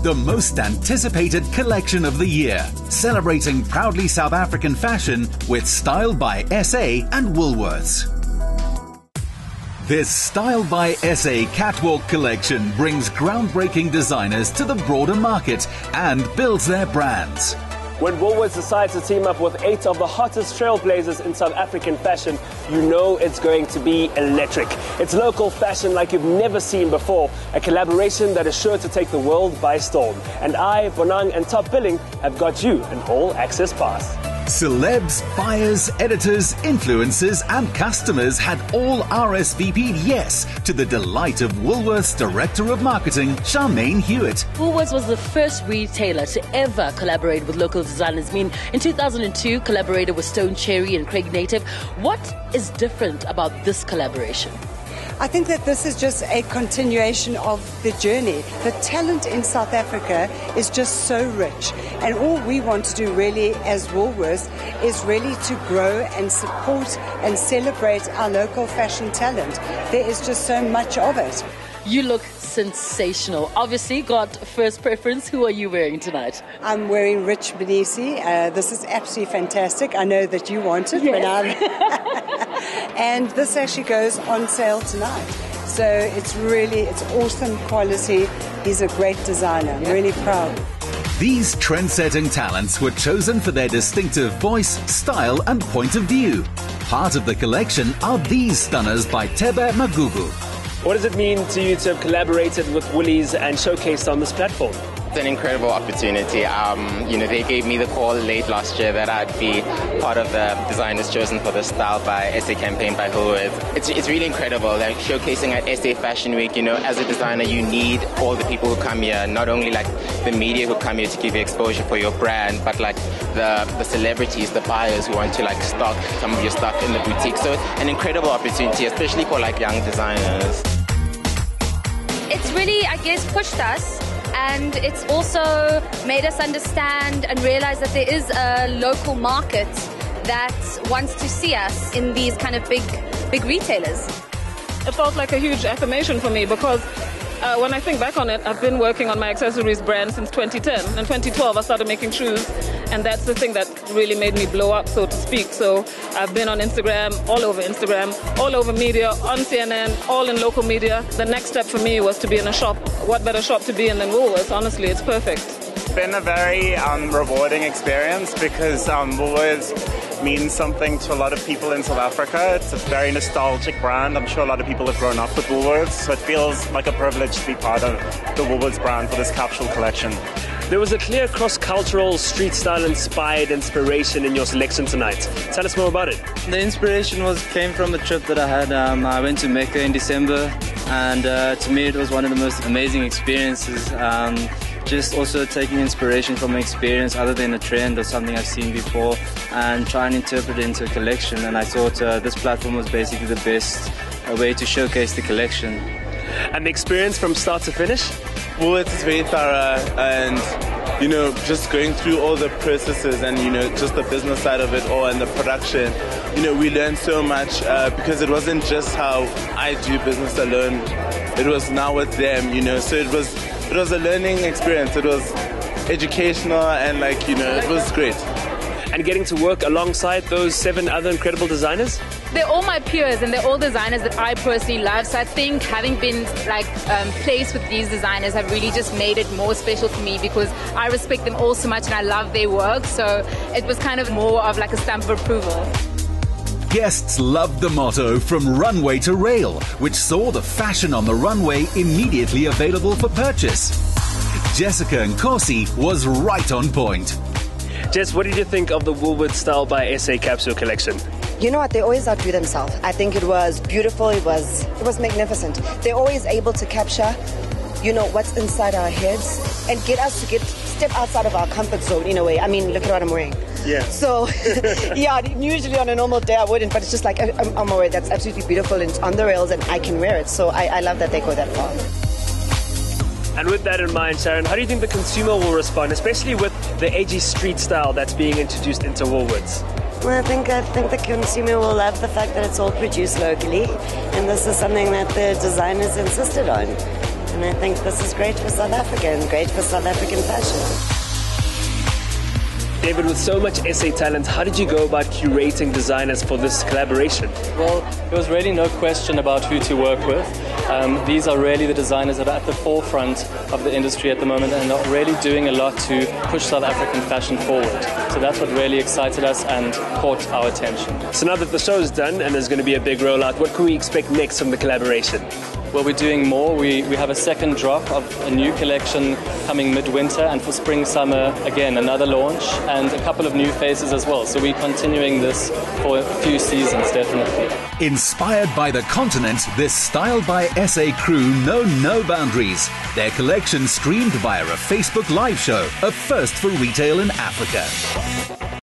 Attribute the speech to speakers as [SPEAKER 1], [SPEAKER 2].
[SPEAKER 1] the most anticipated collection of the year, celebrating proudly South African fashion with Style by SA and Woolworths. This Style by SA catwalk collection brings groundbreaking designers to the broader market and builds their brands.
[SPEAKER 2] When Woolworths decides to team up with 8 of the hottest trailblazers in South African fashion, you know it's going to be electric. It's local fashion like you've never seen before, a collaboration that is sure to take the world by storm. And I, Bonang and Top Billing have got you an all-access pass.
[SPEAKER 1] Celebs, buyers, editors, influencers and customers had all RSVP'd yes to the delight of Woolworths Director of Marketing, Charmaine Hewitt.
[SPEAKER 3] Woolworths was the first retailer to ever collaborate with local designers. I mean, in 2002, collaborated with Stone Cherry and Craig Native. What is different about this collaboration?
[SPEAKER 4] I think that this is just a continuation of the journey. The talent in South Africa is just so rich. And all we want to do really as Woolworths is really to grow and support and celebrate our local fashion talent. There is just so much of it.
[SPEAKER 3] You look sensational. Obviously got first preference. Who are you wearing tonight?
[SPEAKER 4] I'm wearing Rich Benisi. This is absolutely fantastic. I know that you want it,
[SPEAKER 3] yes.
[SPEAKER 4] But and this actually goes on sale tonight. So it's awesome quality. He's a great designer. I'm really proud.
[SPEAKER 1] These trend-setting talents were chosen for their distinctive voice, style and point of view. Part of the collection are these stunners by Tebe Magugu.
[SPEAKER 2] What does it mean to you to have collaborated with Woolies and showcased on this platform?
[SPEAKER 5] It's an incredible opportunity. They gave me the call late last year that I'd be part of the designers chosen for the Style by SA campaign by Woolworths. It's really incredible, like showcasing at SA Fashion Week. As a designer, you need all the people who come here, not only like the media who come here to give you exposure for your brand, but like the celebrities, the buyers who want to like stock some of your stuff in the boutique. So it's an incredible opportunity, especially for like young designers.
[SPEAKER 6] It's really, I guess, pushed us. And it's also made us understand and realize that there is a local market that wants to see us in these kind of big retailers.
[SPEAKER 7] It felt like a huge affirmation for me because when I think back on it, I've been working on my accessories brand since 2010. In 2012, I started making shoes, and that's the thing that really made me blow up, so to speak. So I've been on Instagram, all over media, on CNN, all in local media. The next step for me was to be in a shop. What better shop to be in than Woolworths? Honestly, it's perfect.
[SPEAKER 8] It's been a very rewarding experience because Woolworths means something to a lot of people in South Africa. It's a very nostalgic brand. I'm sure a lot of people have grown up with Woolworths, so it feels like a privilege to be part of the Woolworths brand for this capsule collection.
[SPEAKER 2] There was a clear cross-cultural, street style inspired inspiration in your selection tonight. Tell us more about it.
[SPEAKER 9] The inspiration came from a trip that I had. I went to Mecca in December, and to me it was one of the most amazing experiences. Just also taking inspiration from an experience other than a trend or something I've seen before and try and interpret it into a collection. And I thought this platform was basically the best way to showcase the collection.
[SPEAKER 2] And the experience from start to finish?
[SPEAKER 10] Woolworths is very thorough and, just going through all the processes and, just the business side of it all and the production. We learned so much because it wasn't just how I do business alone. It was now with them, so it was a learning experience. It was educational and it was great.
[SPEAKER 2] And getting to work alongside those 7 other incredible designers?
[SPEAKER 11] They're all my peers and they're all designers that I personally love. So I think having been placed with these designers have really just made it more special for me because I respect them all so much and I love their work. So it was kind of more of like a stamp of approval.
[SPEAKER 1] Guests loved the motto "From Runway to Rail," which saw the fashion on the runway immediately available for purchase. Jessica Nkosi was right on point.
[SPEAKER 2] Jess, what did you think of the Woolworths Style by SA capsule collection?
[SPEAKER 12] You know what? They always outdo themselves. I think it was beautiful. It was magnificent. They're always able to capture, what's inside our heads and get us to step outside of our comfort zone in a way. I mean, look at what I'm wearing.
[SPEAKER 2] Yeah.
[SPEAKER 12] So, usually on a normal day I wouldn't, but it's just like, I'm aware that's absolutely beautiful and it's on the rails and I can wear it. So I love that they go that far.
[SPEAKER 2] And with that in mind, Sharon, how do you think the consumer will respond, especially with the edgy street style that's being introduced into Woolworths?
[SPEAKER 13] Well, I think the consumer will love the fact that it's all produced locally, and this is something that the designers insisted on. And I think this is great for South Africa and great for South African fashion.
[SPEAKER 2] David, with so much SA talent, how did you go about curating designers for this collaboration?
[SPEAKER 14] Well, there was really no question about who to work with. These are really the designers that are at the forefront of the industry at the moment and are really doing a lot to push South African fashion forward. So that's what really excited us and caught our attention.
[SPEAKER 2] So now that the show is done and there's going to be a big rollout, what can we expect next from the collaboration?
[SPEAKER 14] Well, we're doing more. We have a second drop of a new collection coming midwinter, and for spring-summer, again, another launch and a couple of new faces as well. So we're continuing this for a few seasons, definitely.
[SPEAKER 1] Inspired by the continent, this Style by SA crew know no boundaries. Their collection streamed via a Facebook live show, a first for retail in Africa.